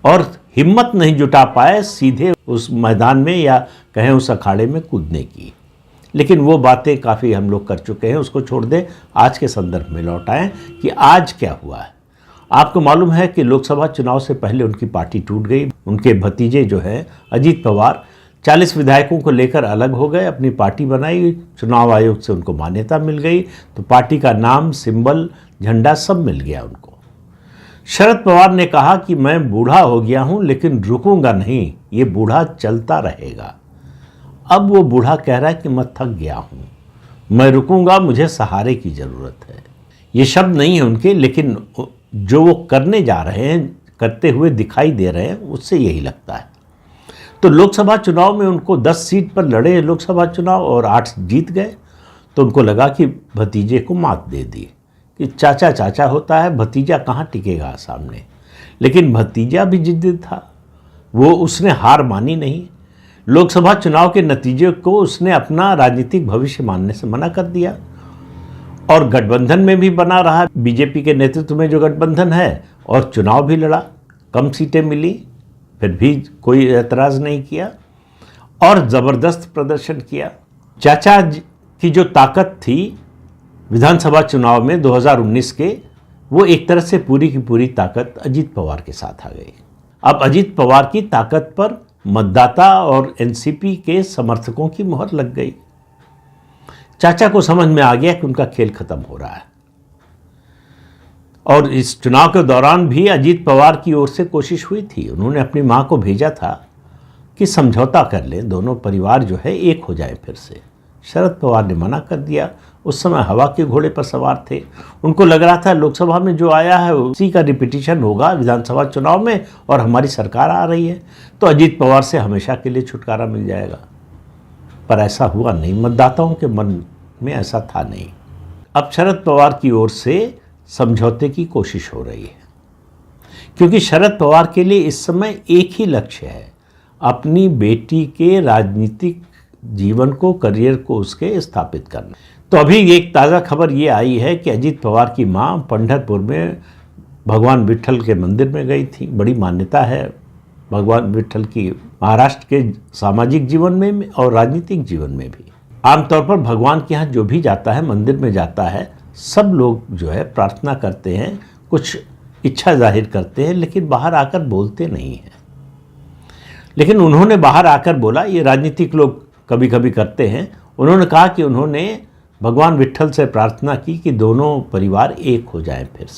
और हिम्मत नहीं जुटा पाए सीधे उस मैदान में या कहें उस अखाड़े में कूदने की। लेकिन वो बातें काफ़ी हम लोग कर चुके हैं, उसको छोड़ दें, आज के संदर्भ में लौट आएं कि आज क्या हुआ है। आपको मालूम है कि लोकसभा चुनाव से पहले उनकी पार्टी टूट गई। उनके भतीजे जो है अजीत पवार 40 विधायकों को लेकर अलग हो गए, अपनी पार्टी बनाई, चुनाव आयोग से उनको मान्यता मिल गई, तो पार्टी का नाम, सिंबल, झंडा सब मिल गया उनको। शरद पवार ने कहा कि मैं बूढ़ा हो गया हूं लेकिन रुकूंगा नहीं, ये बूढ़ा चलता रहेगा। अब वो बूढ़ा कह रहा है कि मैं थक गया हूं, मैं रुकूंगा, मुझे सहारे की ज़रूरत है। ये शब्द नहीं है उनके, लेकिन जो वो करने जा रहे हैं, करते हुए दिखाई दे रहे हैं, उससे यही लगता है। तो लोकसभा चुनाव में उनको 10 सीट पर लड़े लोकसभा चुनाव और 8 जीत गए। तो उनको लगा कि भतीजे को मात दे दी, कि चाचा चाचा होता है, भतीजा कहाँ टिकेगा सामने। लेकिन भतीजा भी जिद्दी था, वो उसने हार मानी नहीं। लोकसभा चुनाव के नतीजे को उसने अपना राजनीतिक भविष्य मानने से मना कर दिया और गठबंधन में भी बना रहा, बीजेपी के नेतृत्व में जो गठबंधन है, और चुनाव भी लड़ा, कम सीटें मिली, फिर भी कोई एतराज़ नहीं किया और ज़बरदस्त प्रदर्शन किया। चाचा की जो ताकत थी विधानसभा चुनाव में 2019 के, वो एक तरह से पूरी की पूरी ताकत अजीत पवार के साथ आ गई। अब अजीत पवार की ताकत पर मतदाता और एनसीपी के समर्थकों की मोहर लग गई। चाचा को समझ में आ गया कि उनका खेल खत्म हो रहा है। और इस चुनाव के दौरान भी अजीत पवार की ओर से कोशिश हुई थी, उन्होंने अपनी मां को भेजा था कि समझौता कर लें, दोनों परिवार जो है एक हो जाए फिर से। शरद पवार ने मना कर दिया। उस समय हवा के घोड़े पर सवार थे, उनको लग रहा था लोकसभा में जो आया है उसी का रिपीटिशन होगा विधानसभा चुनाव में, और हमारी सरकार आ रही है तो अजीत पवार से हमेशा के लिए छुटकारा मिल जाएगा। पर ऐसा हुआ नहीं, मतदाताओं के मन में ऐसा था नहीं। अब शरद पवार की ओर से समझौते की कोशिश हो रही है, क्योंकि शरद पवार के लिए इस समय एक ही लक्ष्य है, अपनी बेटी के राजनीतिक जीवन को, करियर को उसके स्थापित करना। तो अभी एक ताज़ा खबर ये आई है कि अजीत पवार की मां पंढरपुर में भगवान विट्ठल के मंदिर में गई थी। बड़ी मान्यता है भगवान विट्ठल की महाराष्ट्र के सामाजिक जीवन में और राजनीतिक जीवन में भी। आमतौर पर भगवान के यहाँ जो भी जाता है, मंदिर में जाता है, सब लोग जो है प्रार्थना करते हैं, कुछ इच्छा जाहिर करते हैं, लेकिन बाहर आकर बोलते नहीं हैं। लेकिन उन्होंने बाहर आकर बोला, ये राजनीतिक लोग कभी कभी करते हैं, उन्होंने कहा कि उन्होंने भगवान विट्ठल से प्रार्थना की कि दोनों परिवार एक हो जाएं फिर से।